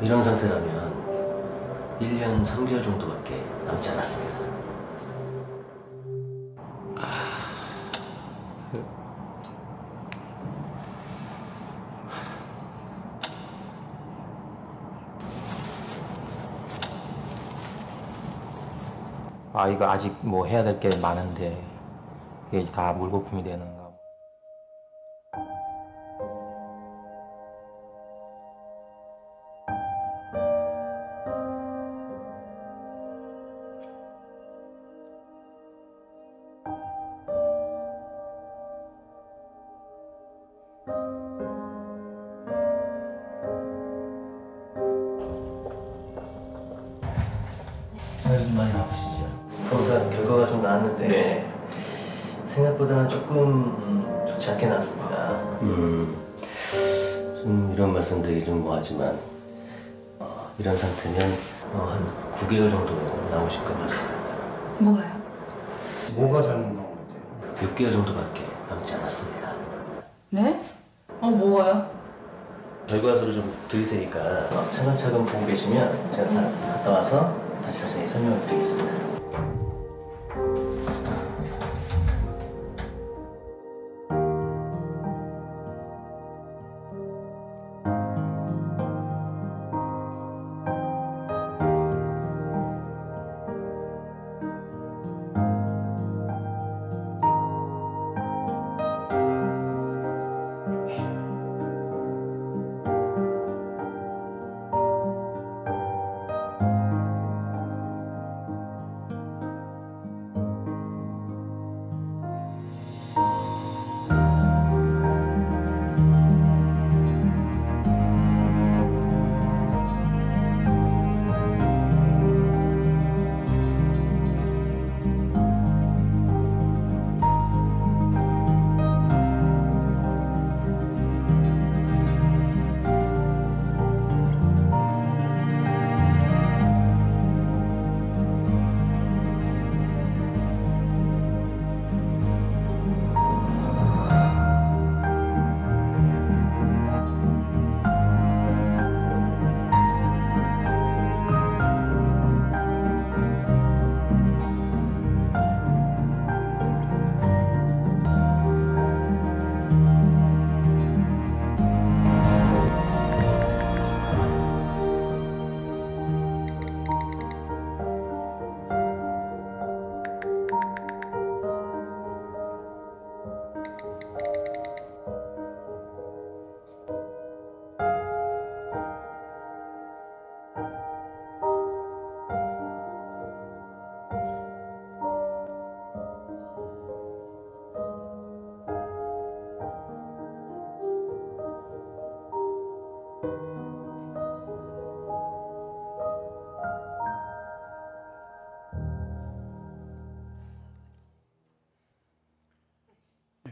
이런 상태라면 1년 3개월 정도밖에 남지 않았습니다. 이거 아직 뭐 해야 될 게 많은데 이게 이제 다 물거품이 되는가. 요즘 많이 아프시죠? 검사 결과가 좀 나왔는데 네. 생각보다는 조금 좋지 않게 나왔습니다. 좀 이런 말씀드리기 좀 뭐하지만 이런 상태면 한 9개월 정도 나오실 것 같습니다. 뭐가요? 뭐가 잘못 나온 건데요? 6개월 정도밖에 남지 않았습니다. 네? 뭐가요? 결과서를 좀 드릴 테니까 차근차근 보고 계시면 제가 다 갔다 와서 다시 자세히 설명을 드리겠습니다.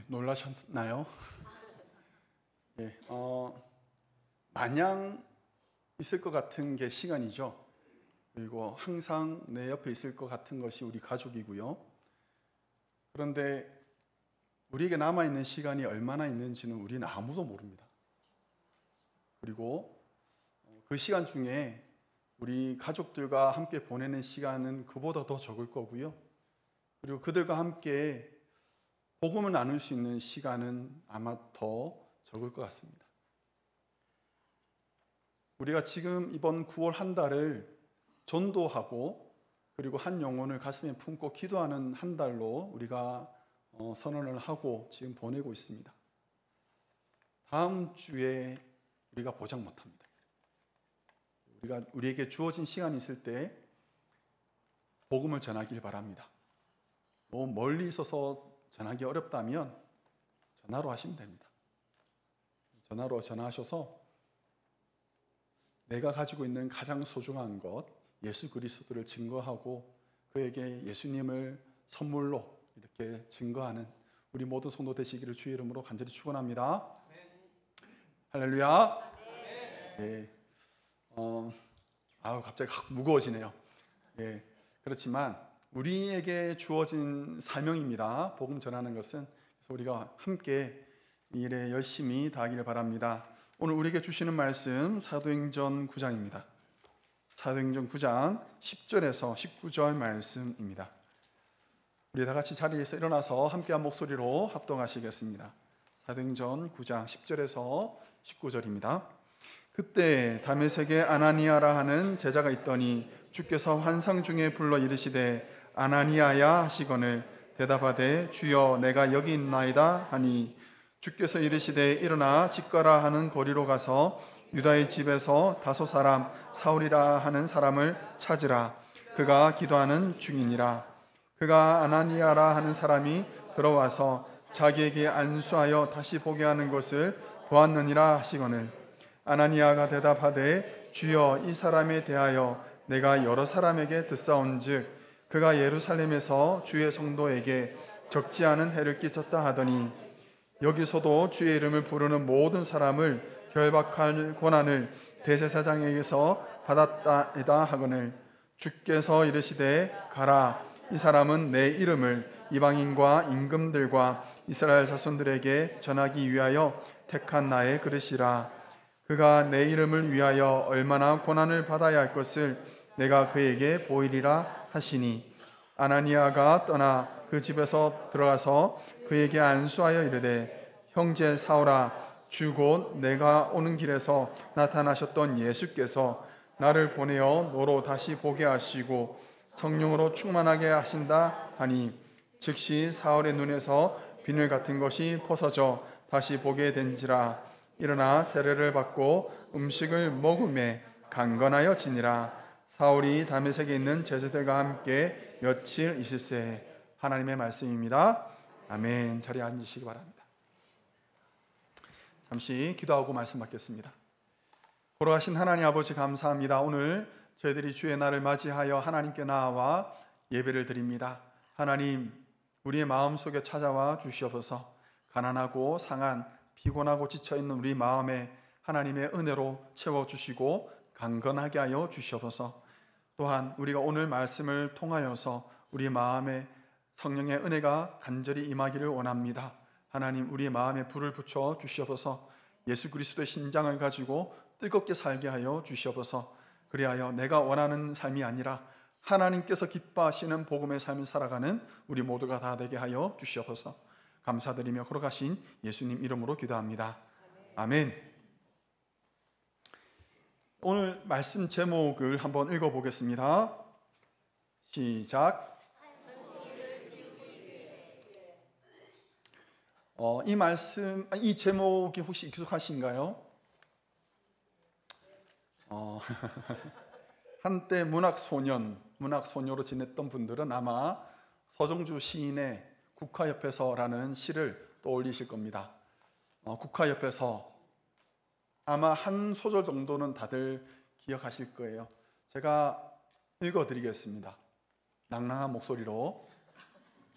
놀라셨나요? 네, 마냥 있을 것 같은 게 시간이죠. 그리고 항상 내 옆에 있을 것 같은 것이 우리 가족이고요. 그런데 우리에게 남아있는 시간이 얼마나 있는지는 우리는 아무도 모릅니다. 그리고 그 시간 중에 우리 가족들과 함께 보내는 시간은 그보다 더 적을 거고요. 그리고 그들과 함께 복음을 나눌 수 있는 시간은 아마 더 적을 것 같습니다. 우리가 지금 이번 9월 한 달을 전도하고 그리고 한 영혼을 가슴에 품고 기도하는 한 달로 우리가 선언을 하고 지금 보내고 있습니다. 다음 주에 우리가 보장 못합니다. 우리에게 주어진 시간이 있을 때 복음을 전하길 바랍니다. 너무 멀리 있어서 전하기 어렵다면 전화로 하시면 됩니다. 전화로 전화하셔서 내가 가지고 있는 가장 소중한 것, 예수 그리스도를 증거하고 그에게 예수님을 선물로 이렇게 증거하는 우리 모두 성도 되시기를 주의 이름으로 간절히 축원합니다. 할렐루야. 네. 갑자기 확 무거워지네요. 네. 그렇지만 우리에게 주어진 사명입니다. 복음 전하는 것은. 그래서 우리가 함께 이 일에 열심히 다하기를 바랍니다. 오늘 우리에게 주시는 말씀 사도행전 9장입니다. 사도행전 9장 10절에서 19절 말씀입니다. 우리 다 같이 자리에서 일어나서 함께한 목소리로 합동하시겠습니다. 사도행전 9장 10절에서 19절입니다. 그때 다메섹에 아나니아라 하는 제자가 있더니 주께서 환상 중에 불러 이르시되 아나니아야 하시거늘 대답하되 주여 내가 여기 있나이다 하니 주께서 이르시되 일어나 집가라 하는 거리로 가서 유다의 집에서 다소 사람 사울이라 하는 사람을 찾으라. 그가 기도하는 중이니라. 그가 아나니아라 하는 사람이 들어와서 자기에게 안수하여 다시 보게 하는 것을 보았느니라 하시거늘 아나니아가 대답하되 주여 이 사람에 대하여 내가 여러 사람에게 듣사온즉 그가 예루살렘에서 주의 성도에게 적지 않은 해를 끼쳤다 하더니 여기서도 주의 이름을 부르는 모든 사람을 결박할 권한을 대제사장에게서 받았다이다 하거늘 주께서 이르시되 가라. 이 사람은 내 이름을 이방인과 임금들과 이스라엘 자손들에게 전하기 위하여 택한 나의 그릇이라. 그가 내 이름을 위하여 얼마나 고난을 받아야 할 것을 내가 그에게 보이리라 하시니 아나니아가 떠나 그 집에서 들어가서 그에게 안수하여 이르되 형제 사울아 주 곧 내가 오는 길에서 나타나셨던 예수께서 나를 보내어 너로 다시 보게 하시고 성령으로 충만하게 하신다 하니 즉시 사울의 눈에서 비늘 같은 것이 벗어져 다시 보게 된지라. 일어나 세례를 받고 음식을 먹음에 강건하여 지니라. 사울이 다메섹에 있는 제자들과 함께 며칠 있을세. 하나님의 말씀입니다. 아멘. 자리에 앉으시기 바랍니다. 잠시 기도하고 말씀 받겠습니다. 걸어가신 하나님 아버지 감사합니다. 오늘 저희들이 주의 날을 맞이하여 하나님께 나아와 예배를 드립니다. 하나님, 우리의 마음속에 찾아와 주시옵소서. 가난하고 상한 피곤하고 지쳐있는 우리 마음에 하나님의 은혜로 채워주시고 강건하게 하여 주시옵소서. 또한 우리가 오늘 말씀을 통하여서 우리 마음에 성령의 은혜가 간절히 임하기를 원합니다. 하나님, 우리의 마음에 불을 붙여 주시옵소서. 예수 그리스도의 심장을 가지고 뜨겁게 살게 하여 주시옵소서. 그리하여 내가 원하는 삶이 아니라 하나님께서 기뻐하시는 복음의 삶을 살아가는 우리 모두가 다 되게 하여 주시옵소서. 감사드리며 걸어가신 예수님 이름으로 기도합니다. 아멘. 오늘 말씀 제목을 한번 읽어보겠습니다. 시작. 이 말씀, 이 제목이 혹시 익숙하신가요? 한때 문학소녀로 지냈던 분들은 아마 서정주 시인의 국화옆에서라는 시를 떠올리실 겁니다. 국화옆에서 아마 한 소절 정도는 다들 기억하실 거예요. 제가 읽어드리겠습니다. 낭낭한 목소리로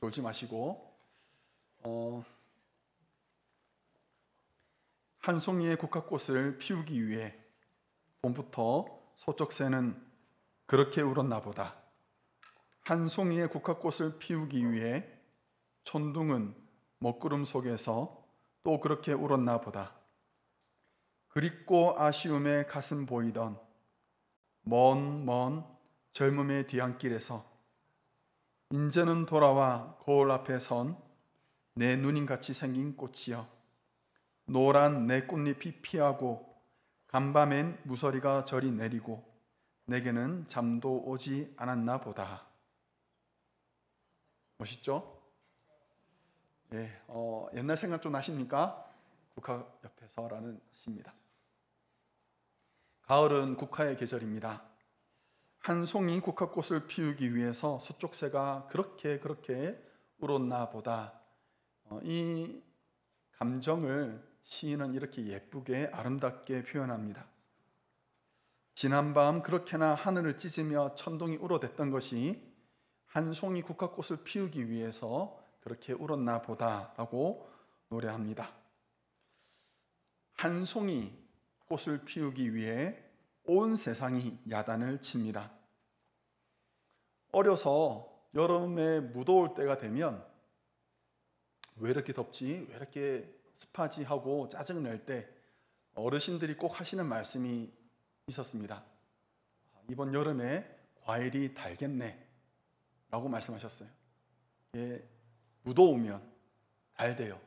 졸지 마시고 한 송이의 국화꽃을 피우기 위해 봄부터 소쩍새는 그렇게 울었나 보다. 한 송이의 국화꽃을 피우기 위해 촌둥은 먹구름 속에서 또 그렇게 울었나 보다. 그립고 아쉬움에 가슴 보이던 먼 젊음의 뒤안길에서 인제는 돌아와 거울 앞에 선 내 누님같이 생긴 꽃이여. 노란 내 꽃잎이 피하고 간밤엔 무서리가 저리 내리고 내게는 잠도 오지 않았나 보다. 멋있죠? 네, 옛날 생각 좀 나십니까? 국화 옆에서라는 시입니다. 가을은 국화의 계절입니다. 한 송이 국화꽃을 피우기 위해서 서쪽새가 그렇게 울었나 보다. 이 감정을 시인은 이렇게 예쁘게 아름답게 표현합니다. 지난밤 그렇게나 하늘을 찢으며 천둥이 울어댔던 것이 한 송이 국화꽃을 피우기 위해서 그렇게 울었나 보다라고 노래합니다. 한 송이 꽃을 피우기 위해 온 세상이 야단을 칩니다. 어려서 여름에 무더울 때가 되면 왜 이렇게 덥지? 왜 이렇게 습하지? 하고 짜증낼 때 어르신들이 꼭 하시는 말씀이 있었습니다. 이번 여름에 과일이 달겠네 라고 말씀하셨어요. 무더우면 달대요.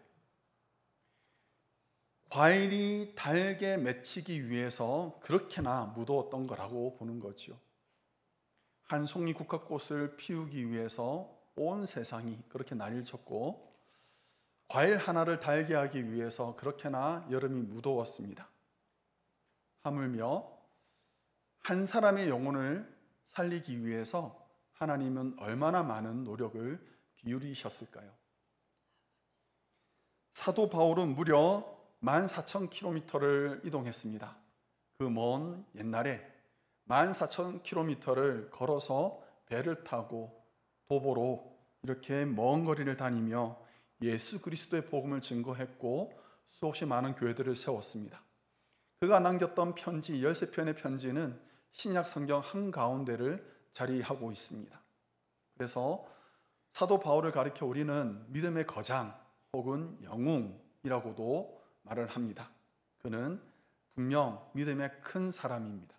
과일이 달게 맺히기 위해서 그렇게나 무더웠던 거라고 보는 거지요. 한 송이 국화꽃을 피우기 위해서 온 세상이 그렇게 난리를 쳤고, 과일 하나를 달게 하기 위해서 그렇게나 여름이 무더웠습니다. 하물며 한 사람의 영혼을 살리기 위해서 하나님은 얼마나 많은 노력을 기울이셨을까요? 사도 바울은 무려 14,000km를 이동했습니다. 그 먼 옛날에 14,000km를 걸어서 배를 타고 도보로 이렇게 먼 거리를 다니며 예수 그리스도의 복음을 증거했고 수없이 많은 교회들을 세웠습니다. 그가 남겼던 편지 13편의 편지는 신약 성경 한가운데를 자리하고 있습니다. 그래서 사도 바울을 가리켜 우리는 믿음의 거장 혹은 영웅이라고도 말을 합니다. 그는 분명 믿음의 큰 사람입니다.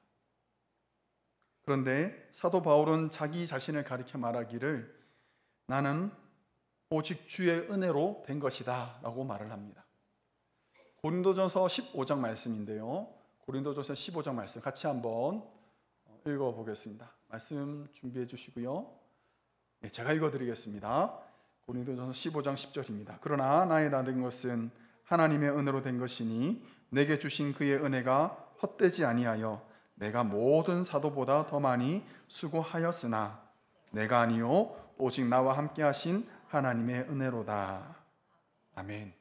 그런데 사도 바울은 자기 자신을 가리켜 말하기를 나는 오직 주의 은혜로 된 것이다 라고 말을 합니다. 고린도전서 15장 말씀인데요, 고린도전서 15장 말씀 같이 한번 읽어보겠습니다. 말씀 준비해 주시고요. 제가 읽어드리겠습니다. 고린도전서 15장 10절입니다. 그러나 나의 다 된 것은 하나님의 은혜로 된 것이니 내게 주신 그의 은혜가 헛되지 아니하여 내가 모든 사도보다 더 많이 수고하였으나 내가 아니요 오직 나와 함께 하신 하나님의 은혜로다. 아멘.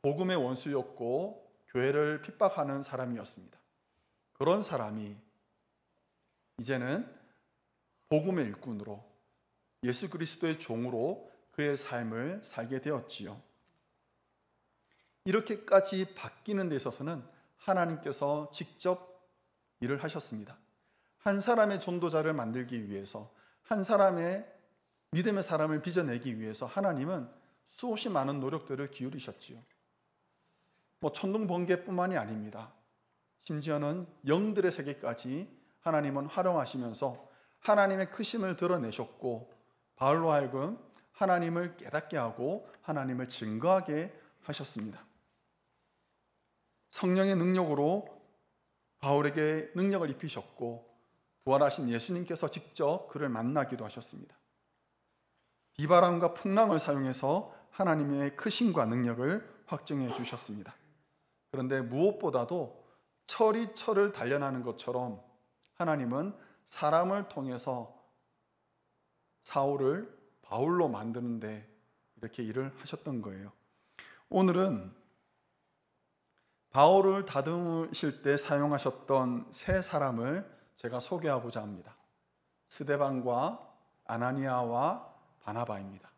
복음의 원수였고 교회를 핍박하는 사람이었습니다. 그런 사람이 이제는 복음의 일꾼으로 예수 그리스도의 종으로 그의 삶을 살게 되었지요. 이렇게까지 바뀌는 데 있어서는 하나님께서 직접 일을 하셨습니다. 한 사람의 전도자를 만들기 위해서, 한 사람의 믿음의 사람을 빚어내기 위해서 하나님은 수없이 많은 노력들을 기울이셨지요. 천둥 번개뿐만이 아닙니다. 심지어는 영들의 세계까지 하나님은 활용하시면서 하나님의 크심을 드러내셨고, 바울로 하여금 하나님을 깨닫게 하고 하나님을 증거하게 하셨습니다. 성령의 능력으로 바울에게 능력을 입히셨고, 부활하신 예수님께서 직접 그를 만나기도 하셨습니다. 비바람과 풍랑을 사용해서 하나님의 크심과 능력을 확증해 주셨습니다. 그런데 무엇보다도 철이 철을 단련하는 것처럼 하나님은 사람을 통해서 사울을 바울로 만드는데 이렇게 일을 하셨던 거예요. 오늘은 바울을 다듬으실 때 사용하셨던 세 사람을 제가 소개하고자 합니다. 스데반과 아나니아와 바나바입니다.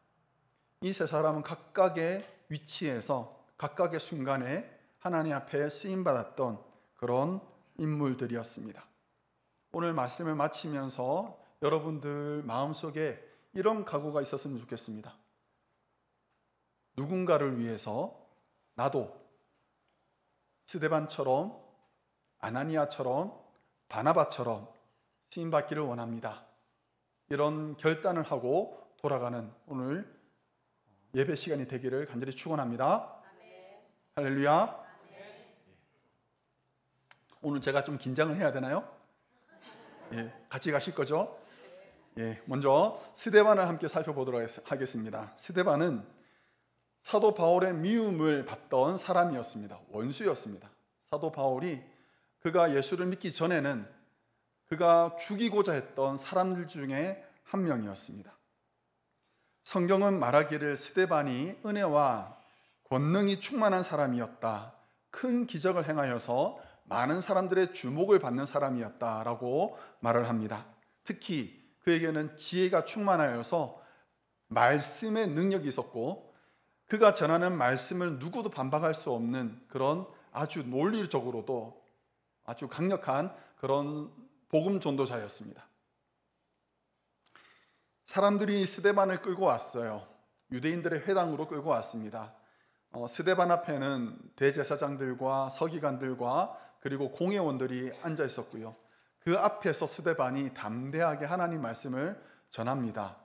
이 세 사람은 각각의 위치에서 각각의 순간에 하나님 앞에 쓰임받았던 그런 인물들이었습니다. 오늘 말씀을 마치면서 여러분들 마음속에 이런 각오가 있었으면 좋겠습니다. 누군가를 위해서 나도 스데반처럼 아나니아처럼 바나바처럼 쓰임받기를 원합니다. 이런 결단을 하고 돌아가는 오늘 예배 시간이 되기를 간절히 축원합니다. 할렐루야. 오늘 제가 좀 긴장을 해야 되나요? 같이 가실 거죠? 먼저 스데반을 함께 살펴보도록 하겠습니다. 스데반은 사도 바울의 미움을 받던 사람이었습니다. 원수였습니다. 사도 바울이 그가 예수를 믿기 전에는 그가 죽이고자 했던 사람들 중에 한 명이었습니다. 성경은 말하기를 스데반이 은혜와 권능이 충만한 사람이었다, 큰 기적을 행하여서 많은 사람들의 주목을 받는 사람이었다라고 말을 합니다. 특히 그에게는 지혜가 충만하여서 말씀의 능력이 있었고, 그가 전하는 말씀을 누구도 반박할 수 없는 그런 아주 논리적으로도 아주 강력한 그런 복음 전도자였습니다. 사람들이 스데반을 끌고 왔어요. 유대인들의 회당으로 끌고 왔습니다. 스데반 앞에는 대제사장들과 서기관들과 그리고 공회원들이 앉아 있었고요. 그 앞에서 스데반이 담대하게 하나님 말씀을 전합니다.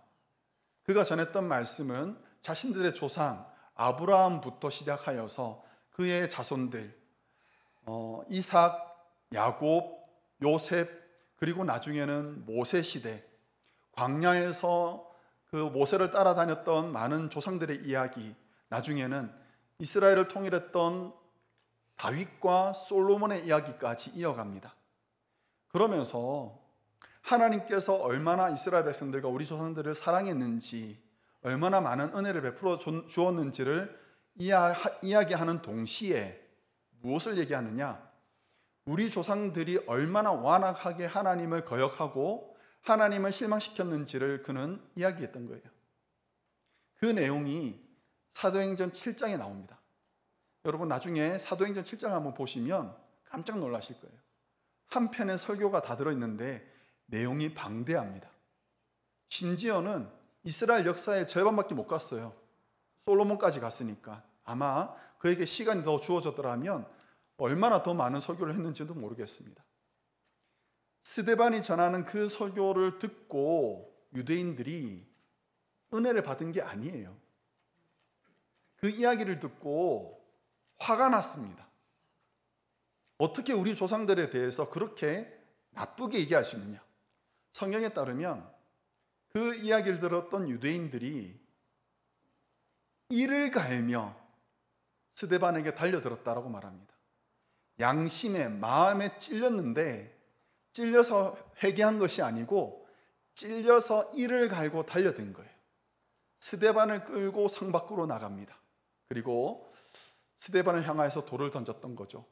그가 전했던 말씀은 자신들의 조상 아브라함부터 시작하여서 그의 자손들 이삭, 야곱, 요셉, 그리고 나중에는 모세 시대, 광야에서 그 모세를 따라다녔던 많은 조상들의 이야기, 나중에는 이스라엘을 통일했던 다윗과 솔로몬의 이야기까지 이어갑니다. 그러면서 하나님께서 얼마나 이스라엘 백성들과 우리 조상들을 사랑했는지, 얼마나 많은 은혜를 베풀어 주었는지를 이야기하는 동시에 무엇을 얘기하느냐? 우리 조상들이 얼마나 완악하게 하나님을 거역하고 하나님을 실망시켰는지를 그는 이야기했던 거예요. 그 내용이 사도행전 7장에 나옵니다. 여러분 나중에 사도행전 7장 한번 보시면 깜짝 놀라실 거예요. 한 편의 설교가 다 들어있는데 내용이 방대합니다. 심지어는 이스라엘 역사의 절반밖에 못 갔어요. 솔로몬까지 갔으니까 아마 그에게 시간이 더 주어졌더라면 얼마나 더 많은 설교를 했는지도 모르겠습니다. 스데반이 전하는 그 설교를 듣고 유대인들이 은혜를 받은 게 아니에요. 그 이야기를 듣고 화가 났습니다. 어떻게 우리 조상들에 대해서 그렇게 나쁘게 얘기할 수 있느냐? 성경에 따르면 그 이야기를 들었던 유대인들이 이를 갈며 스데반에게 달려들었다라고 말합니다. 양심에 마음에 찔렸는데 찔려서 회개한 것이 아니고 찔려서 이를 갈고 달려든 거예요. 스데반을 끌고 성 밖으로 나갑니다. 그리고 스데반을 향하여서 돌을 던졌던 거죠.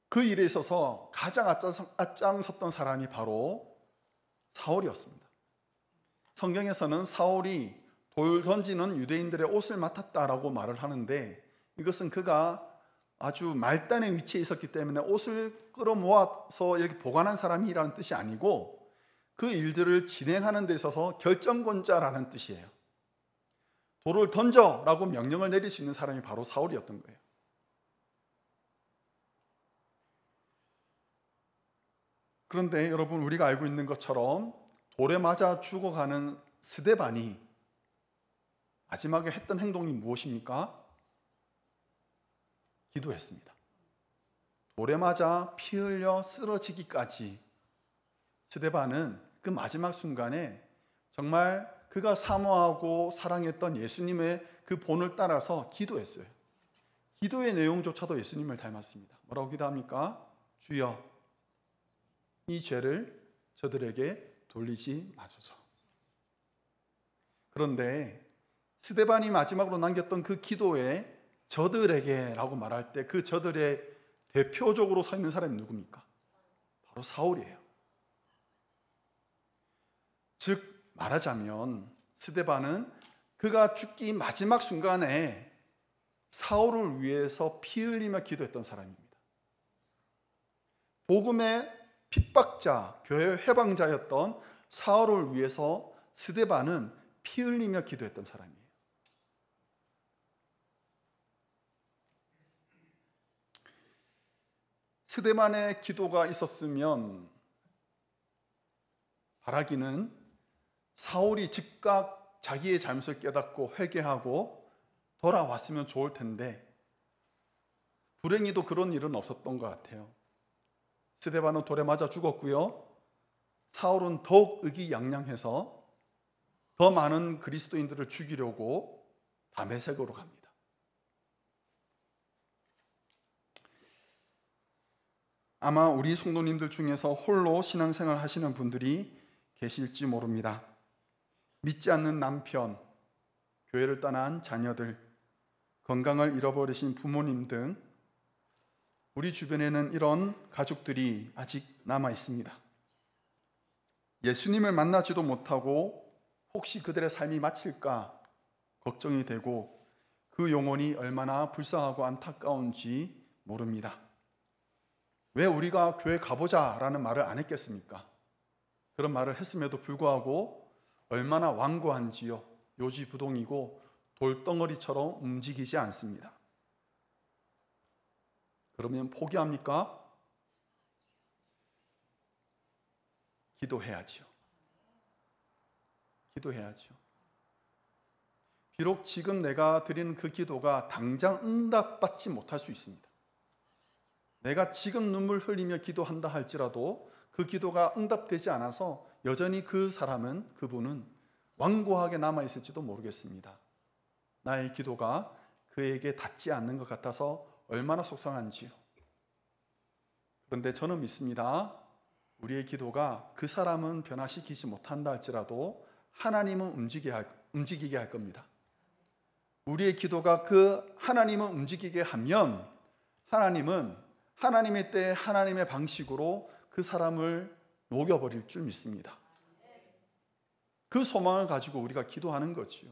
그 일에 있어서 가장 앞장섰던 사람이 바로 사울이었습니다. 성경에서는 사울이 돌 던지는 유대인들의 옷을 맡았다라고 말을 하는데, 이것은 그가 아주 말단의 위치에 있었기 때문에 옷을 끌어모아서 이렇게 보관한 사람이라는 뜻이 아니고 그 일들을 진행하는 데 있어서 결정권자라는 뜻이에요. 돌을 던져라고 명령을 내릴 수 있는 사람이 바로 사울이었던 거예요. 그런데 여러분, 우리가 알고 있는 것처럼 돌에 맞아 죽어가는 스데반이 마지막에 했던 행동이 무엇입니까? 기도했습니다. 돌에 맞아 피 흘려 쓰러지기까지 스데반은 그 마지막 순간에 정말 그가 사모하고 사랑했던 예수님의 그 본을 따라서 기도했어요. 기도의 내용조차도 예수님을 닮았습니다. 뭐라고 기도합니까? 주여, 이 죄를 저들에게 돌리지 마소서. 그런데 스데반이 마지막으로 남겼던 그 기도에 저들에게 라고 말할 때 그 저들의 대표적으로 서 있는 사람이 누굽니까? 바로 사울이에요. 즉 말하자면 스데반은 그가 죽기 마지막 순간에 사울을 위해서 피 흘리며 기도했던 사람입니다. 복음의 핍박자, 교회의 해방자였던 사울을 위해서 스데반은 피 흘리며 기도했던 사람이에요. 스데반의 기도가 있었으면 바라기는 사울이 즉각 자기의 잘못을 깨닫고 회개하고 돌아왔으면 좋을 텐데 불행히도 그런 일은 없었던 것 같아요. 스데반은 돌에 맞아 죽었고요. 사울은 더욱 의기양양해서 더 많은 그리스도인들을 죽이려고 다메섹으로 갑니다. 아마 우리 성도님들 중에서 홀로 신앙생활 하시는 분들이 계실지 모릅니다. 믿지 않는 남편, 교회를 떠난 자녀들, 건강을 잃어버리신 부모님 등 우리 주변에는 이런 가족들이 아직 남아 있습니다. 예수님을 만나지도 못하고 혹시 그들의 삶이 마칠까 걱정이 되고 그 영혼이 얼마나 불쌍하고 안타까운지 모릅니다. 왜 우리가 교회 가보자라는 말을 안 했겠습니까? 그런 말을 했음에도 불구하고 얼마나 완고한지요. 요지부동이고 돌덩어리처럼 움직이지 않습니다. 그러면 포기합니까? 기도해야죠. 기도해야죠. 비록 지금 내가 드리는 그 기도가 당장 응답받지 못할 수 있습니다. 내가 지금 눈물 흘리며 기도한다 할지라도 그 기도가 응답되지 않아서 여전히 그분은 완고하게 남아있을지도 모르겠습니다. 나의 기도가 그에게 닿지 않는 것 같아서 얼마나 속상한지요. 그런데 저는 믿습니다. 우리의 기도가 그 사람은 변화시키지 못한다 할지라도 하나님은 움직이게 할 겁니다. 우리의 기도가 그 하나님을 움직이게 하면 하나님은 하나님의 때에 하나님의 방식으로 그 사람을 녹여버릴 줄 믿습니다. 그 소망을 가지고 우리가 기도하는 거지요.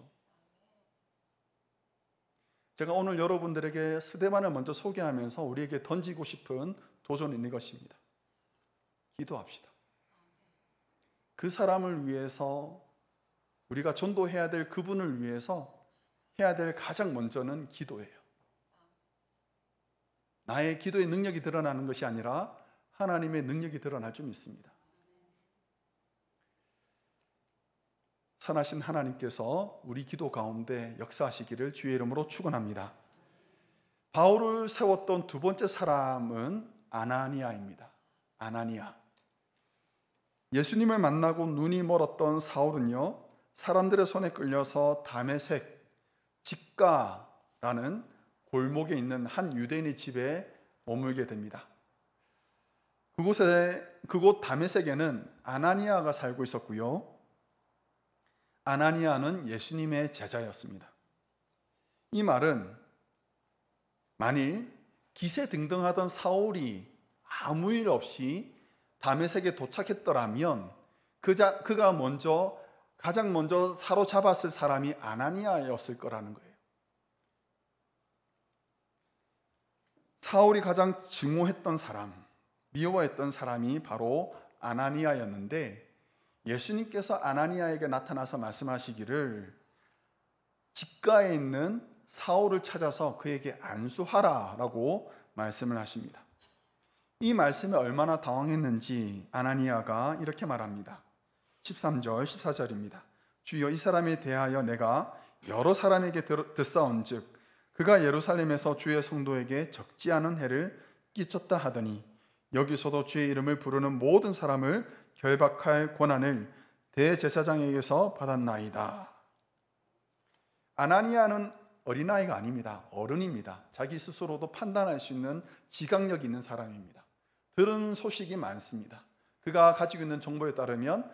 제가 오늘 여러분들에게 스데반을 먼저 소개하면서 우리에게 던지고 싶은 도전이 있는 것입니다. 기도합시다. 그 사람을 위해서 우리가 전도해야 될 그분을 위해서 해야 될 가장 먼저는 기도예요. 나의 기도의 능력이 드러나는 것이 아니라 하나님의 능력이 드러날 줄 믿습니다. 선하신 하나님께서 우리 기도 가운데 역사하시기를 주의 이름으로 축원합니다. 바울을 세웠던 두 번째 사람은 아나니아입니다. 아나니아. 예수님을 만나고 눈이 멀었던 사울은요, 사람들의 손에 끌려서 다메섹 직가라는 골목에 있는 한 유대인의 집에 머물게 됩니다. 그곳 다메섹에는 아나니아가 살고 있었고요. 아나니아는 예수님의 제자였습니다. 이 말은 만일 기세등등하던 사울이 아무 일 없이 다메섹에 도착했더라면 그가 가장 먼저 사로잡았을 사람이 아나니아였을 거라는 거예요. 사울이 가장 증오했던 사람, 미워했던 사람이 바로 아나니아였는데 예수님께서 아나니아에게 나타나서 말씀하시기를 직가에 있는 사울을 찾아서 그에게 안수하라 라고 말씀을 하십니다. 이 말씀에 얼마나 당황했는지 아나니아가 이렇게 말합니다. 13절 14절입니다. 주여, 이 사람에 대하여 내가 여러 사람에게 듣사온즉 그가 예루살렘에서 주의 성도에게 적지 않은 해를 끼쳤다 하더니 여기서도 주의 이름을 부르는 모든 사람을 결박할 권한을 대제사장에게서 받았나이다. 아나니아는 어린아이가 아닙니다. 어른입니다. 자기 스스로도 판단할 수 있는 지각력 있는 사람입니다. 들은 소식이 많습니다. 그가 가지고 있는 정보에 따르면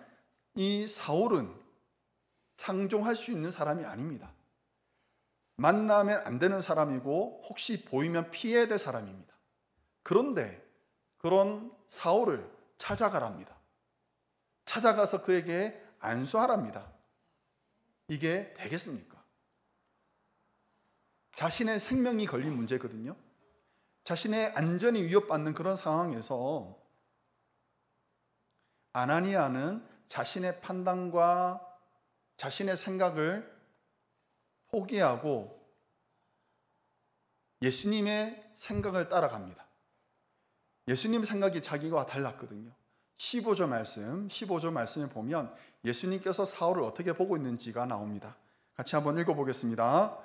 이 사울은 상종할 수 있는 사람이 아닙니다. 만나면 안 되는 사람이고 혹시 보이면 피해야 될 사람입니다. 그런데 그런 사울을 찾아가랍니다. 찾아가서 그에게 안수하랍니다. 이게 되겠습니까? 자신의 생명이 걸린 문제거든요. 자신의 안전이 위협받는 그런 상황에서 아나니아는 자신의 판단과 자신의 생각을 포기하고 예수님의 생각을 따라갑니다. 예수님 생각이 자기와 달랐거든요. 15절 말씀에 보면 예수님께서 사울을 어떻게 보고 있는지가 나옵니다. 같이 한번 읽어보겠습니다.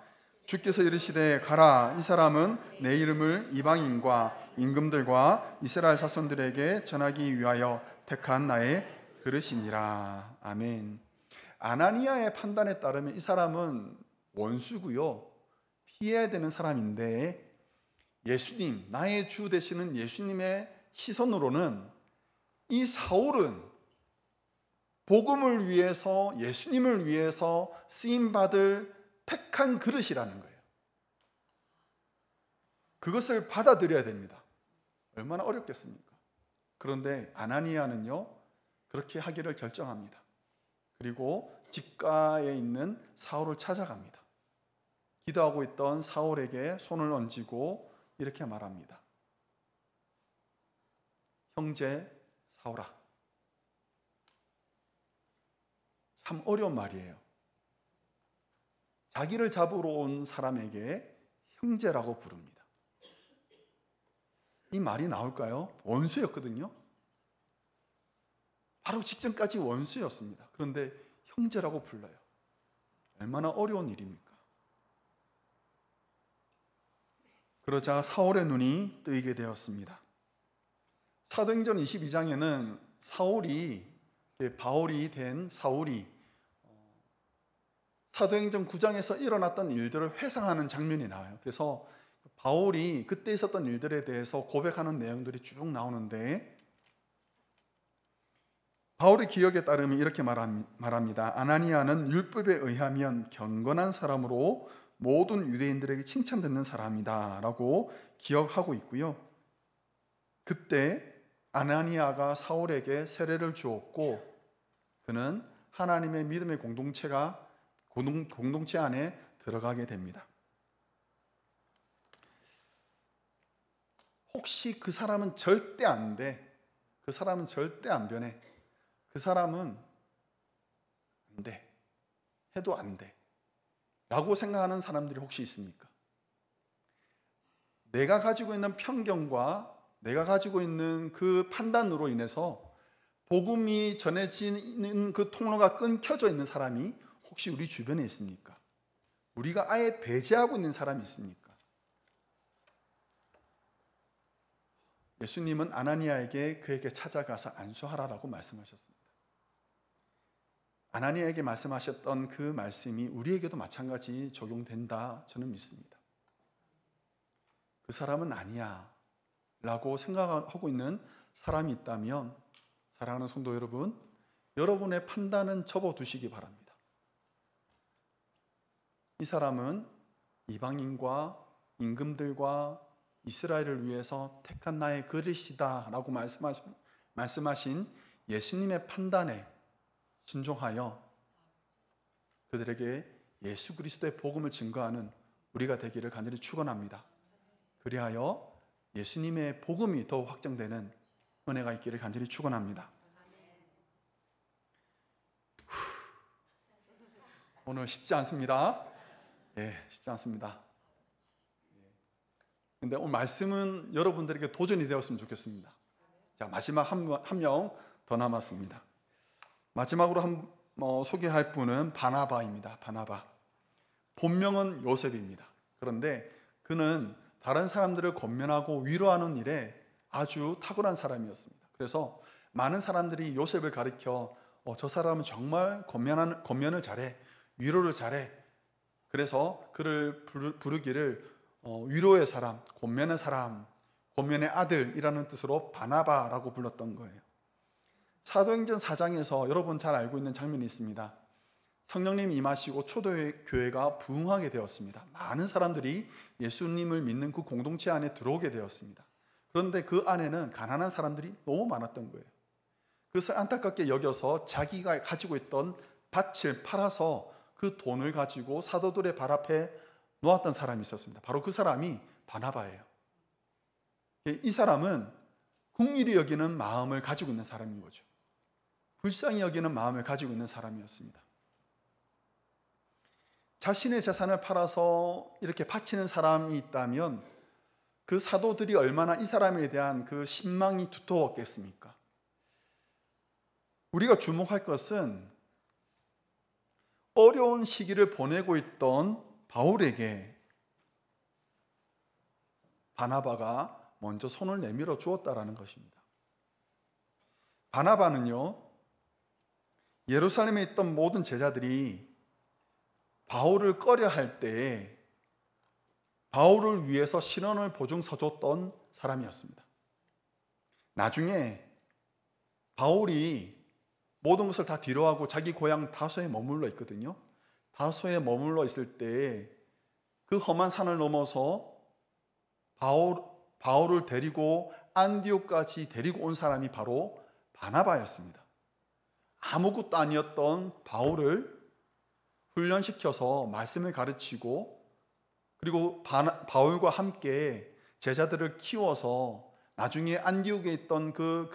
주께서 이르시되 가라, 이 사람은 내 이름을 이방인과 임금들과 이스라엘 자손들에게 전하기 위하여 택한 나의 그릇이니라. 아멘. 아나니아의 판단에 따르면 이 사람은 원수고요, 피해야 되는 사람인데 예수님, 나의 주 되시는 예수님의 시선으로는 이 사울은 복음을 위해서, 예수님을 위해서 쓰임받을 택한 그릇이라는 거예요. 그것을 받아들여야 됩니다. 얼마나 어렵겠습니까? 그런데 아나니아는요, 그렇게 하기를 결정합니다. 그리고 직가에 있는 사울을 찾아갑니다. 기도하고 있던 사울에게 손을 얹고 이렇게 말합니다. 형제 사울아. 참 어려운 말이에요. 자기를 잡으러 온 사람에게 형제라고 부릅니다. 이 말이 나올까요? 원수였거든요. 바로 직전까지 원수였습니다. 그런데 형제라고 불러요. 얼마나 어려운 일입니까? 그러자 사울의 눈이 뜨이게 되었습니다. 사도행전 22장에는 바울이 된 사울이 사도행전 9장에서 일어났던 일들을 회상하는 장면이 나와요. 그래서 바울이 그때 있었던 일들에 대해서 고백하는 내용들이 쭉 나오는데, 바울의 기억에 따르면 이렇게 말합니다. 아나니아는 율법에 의하면 경건한 사람으로 모든 유대인들에게 칭찬듣는 사람이다 라고 기억하고 있고요. 그때 아나니아가 사울에게 세례를 주었고, 그는 하나님의 믿음의 공동체 안에 들어가게 됩니다. 혹시 그 사람은 절대 안 돼, 그 사람은 절대 안 변해, 그 사람은 안 돼, 해도 안 돼 라고 생각하는 사람들이 혹시 있습니까? 내가 가지고 있는 편견과 내가 가지고 있는 그 판단으로 인해서 복음이 전해지는 그 통로가 끊겨져 있는 사람이 혹시 우리 주변에 있습니까? 우리가 아예 배제하고 있는 사람이 있습니까? 예수님은 아나니아에게 그에게 찾아가서 안수하라라고 말씀하셨습니다. 아나니아에게 말씀하셨던 그 말씀이 우리에게도 마찬가지 적용된다 저는 믿습니다. 그 사람은 아니야 라고 생각하고 있는 사람이 있다면, 사랑하는 성도 여러분, 여러분의 판단은 접어두시기 바랍니다. 이 사람은 이방인과 임금들과 이스라엘을 위해서 택한 나의 그릇이다 라고 말씀하신 예수님의 판단에 순종하여 그들에게 예수 그리스도의 복음을 증거하는 우리가 되기를 간절히 축원합니다. 그리하여 예수님의 복음이 더욱 확장되는 은혜가 있기를 간절히 축원합니다. 오늘 쉽지 않습니다. 쉽지 않습니다. 근데 오늘 말씀은 여러분들에게 도전이 되었으면 좋겠습니다. 자, 마지막 한 명 더 남았습니다. 마지막으로 소개할 분은 바나바입니다. 바나바. 본명은 요셉입니다. 그런데 그는 다른 사람들을 권면하고 위로하는 일에 아주 탁월한 사람이었습니다. 그래서 많은 사람들이 요셉을 가리켜 저 사람은 정말 권면을 잘해, 위로를 잘해. 그래서 그를 부르기를 위로의 사람, 권면의 사람, 권면의 아들이라는 뜻으로 바나바라고 불렀던 거예요. 사도행전 4장에서 여러분 잘 알고 있는 장면이 있습니다. 성령님이 임하시고 초대교회가 부흥하게 되었습니다. 많은 사람들이 예수님을 믿는 그 공동체 안에 들어오게 되었습니다. 그런데 그 안에는 가난한 사람들이 너무 많았던 거예요. 그것을 안타깝게 여겨서 자기가 가지고 있던 밭을 팔아서 그 돈을 가지고 사도들의 발 앞에 놓았던 사람이 있었습니다. 바로 그 사람이 바나바예요. 이 사람은 긍휼히 여기는 마음을 가지고 있는 사람인 거죠. 불쌍히 여기는 마음을 가지고 있는 사람이었습니다. 자신의 재산을 팔아서 이렇게 바치는 사람이 있다면 그 사도들이 얼마나 이 사람에 대한 그 신망이 두터웠겠습니까? 우리가 주목할 것은 어려운 시기를 보내고 있던 바울에게 바나바가 먼저 손을 내밀어 주었다라는 것입니다. 바나바는요, 예루살렘에 있던 모든 제자들이 바울을 꺼려할 때 바울을 위해서 신원을 보증서줬던 사람이었습니다. 나중에 바울이 모든 것을 다 뒤로하고 자기 고향 다소에 머물러 있거든요. 다소에 머물러 있을 때 그 험한 산을 넘어서 바울을 데리고 안디옥까지 데리고 온 사람이 바로 바나바였습니다. 아무것도 아니었던 바울을 훈련시켜서 말씀을 가르치고, 그리고 바울과 함께 제자들을 키워서 나중에 안디옥에 있던 그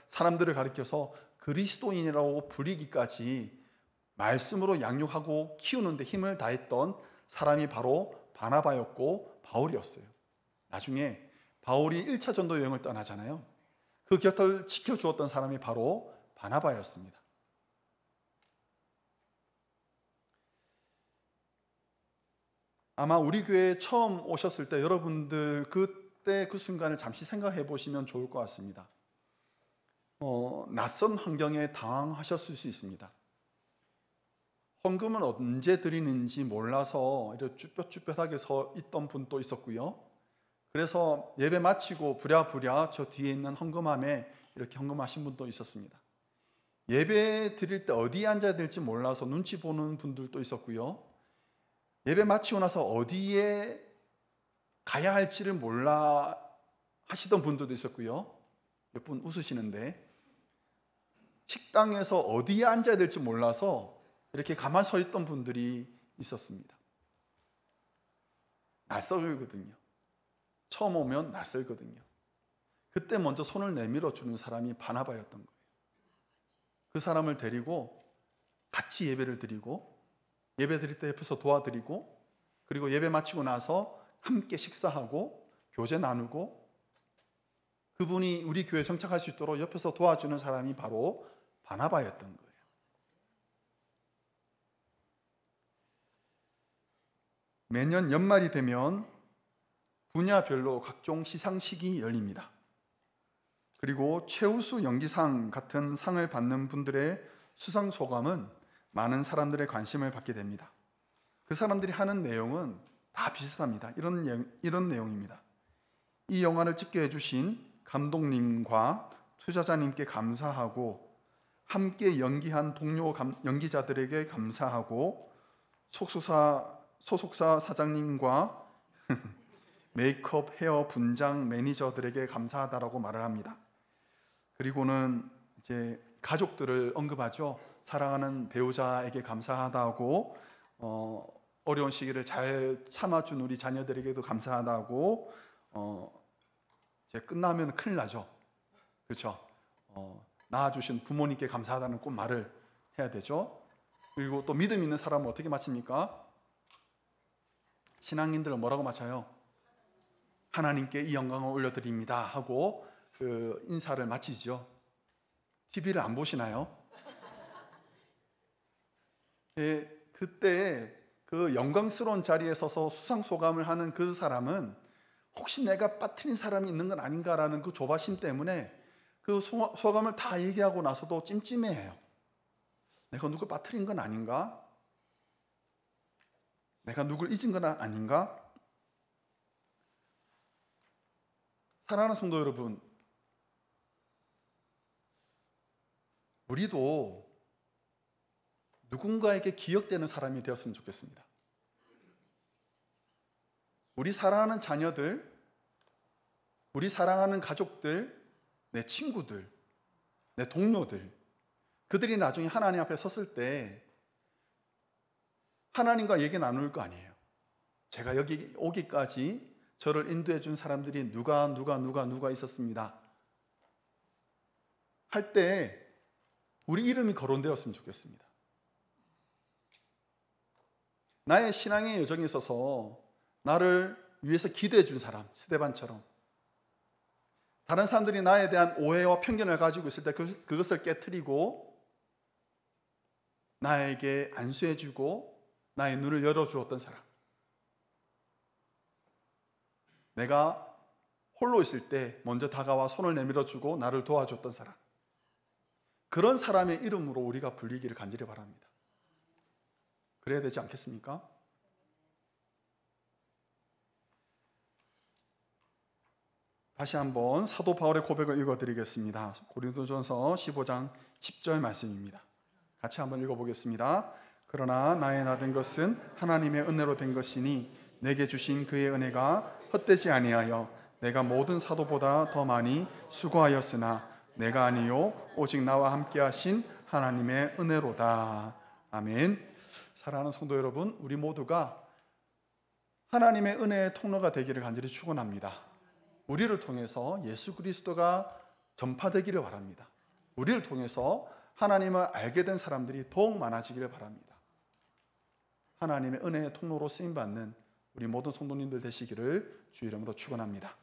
사람들을 가리켜서 그리스도인이라고 부리기까지 말씀으로 양육하고 키우는 데 힘을 다했던 사람이 바로 바나바였고 바울이었어요. 나중에 바울이 1차 전도 여행을 떠나잖아요. 그 곁을 지켜주었던 사람이 바로 바나바였습니다. 아마 우리 교회에 처음 오셨을 때 여러분들 그때 그 순간을 잠시 생각해 보시면 좋을 것 같습니다. 낯선 환경에 당황하셨을 수 있습니다. 헌금은 언제 드리는지 몰라서 이렇게 쭈뼛쭈뼛하게 서 있던 분도 있었고요. 그래서 예배 마치고 부랴부랴 저 뒤에 있는 헌금함에 이렇게 헌금하신 분도 있었습니다. 예배 드릴 때 어디에 앉아야 될지 몰라서 눈치 보는 분들도 있었고요. 예배 마치고 나서 어디에 가야 할지를 몰라 하시던 분들도 있었고요. 몇 분 웃으시는데, 식당에서 어디에 앉아야 될지 몰라서 이렇게 가만 서 있던 분들이 있었습니다. 낯설거든요. 처음 오면 낯설거든요. 그때 먼저 손을 내밀어 주는 사람이 바나바였던 거예요. 그 사람을 데리고 같이 예배를 드리고, 예배 드릴 때 옆에서 도와드리고, 그리고 예배 마치고 나서 함께 식사하고 교제 나누고, 그분이 우리 교회에 정착할 수 있도록 옆에서 도와주는 사람이 바로 바나바였던 거예요. 매년 연말이 되면 분야별로 각종 시상식이 열립니다. 그리고 최우수 연기상 같은 상을 받는 분들의 수상 소감은 많은 사람들의 관심을 받게 됩니다. 그 사람들이 하는 내용은 다 비슷합니다. 이런 내용입니다. 이 영화를 찍게 해주신 감독님과 투자자님께 감사하고, 함께 연기한 동료 연기자들에게 감사하고, 소속사 사장님과 메이크업, 헤어, 분장, 매니저들에게 감사하다라고 말을 합니다. 그리고는 이제 가족들을 언급하죠. 사랑하는 배우자에게 감사하다고, 어려운 시기를 잘 참아준 우리 자녀들에게도 감사하다고, 이제 끝나면 큰일 나죠. 그렇죠? 낳아주신 부모님께 감사하다는 꼭 말을 해야 되죠. 그리고 또 믿음 있는 사람은 어떻게 마칩니까? 신앙인들은 뭐라고 마쳐요? 하나님께 이 영광을 올려드립니다 하고 그 인사를 마치죠. TV를 안 보시나요? 그때 그 영광스러운 자리에 서서 수상소감을 하는 그 사람은 혹시 내가 빠뜨린 사람이 있는 건 아닌가라는 그 조바심 때문에 그 소감을 다 얘기하고 나서도 찜찜해해요. 내가 누굴 빠뜨린 건 아닌가? 내가 누굴 잊은 건 아닌가? 사랑하는 성도 여러분, 우리도 누군가에게 기억되는 사람이 되었으면 좋겠습니다. 우리 사랑하는 자녀들, 우리 사랑하는 가족들, 내 친구들, 내 동료들, 그들이 나중에 하나님 앞에 섰을 때 하나님과 얘기 나눌 거 아니에요. 제가 여기 오기까지 저를 인도해 준 사람들이 누가 있었습니다 할 때 우리 이름이 거론되었으면 좋겠습니다. 나의 신앙의 여정에 있어서 나를 위해서 기도해 준 사람, 스데반처럼, 다른 사람들이 나에 대한 오해와 편견을 가지고 있을 때 그것을 깨트리고 나에게 안수해 주고 나의 눈을 열어주었던 사람, 내가 홀로 있을 때 먼저 다가와 손을 내밀어 주고 나를 도와줬던 사람, 그런 사람의 이름으로 우리가 불리기를 간절히 바랍니다. 그래야 되지 않겠습니까? 다시 한번 사도 바울의 고백을 읽어드리겠습니다. 고린도전서 15장 10절 말씀입니다. 같이 한번 읽어보겠습니다. 그러나 나의 나 된 것은 하나님의 은혜로 된 것이니 내게 주신 그의 은혜가 헛되지 아니하여 내가 모든 사도보다 더 많이 수고하였으나 내가 아니요 오직 나와 함께 하신 하나님의 은혜로다. 아멘. 사랑하는 성도 여러분, 우리 모두가 하나님의 은혜의 통로가 되기를 간절히 축원합니다. 우리를 통해서 예수 그리스도가 전파되기를 바랍니다. 우리를 통해서 하나님을 알게 된 사람들이 더욱 많아지기를 바랍니다. 하나님의 은혜의 통로로 쓰임받는 우리 모든 성도님들 되시기를 주 이름으로 축원합니다.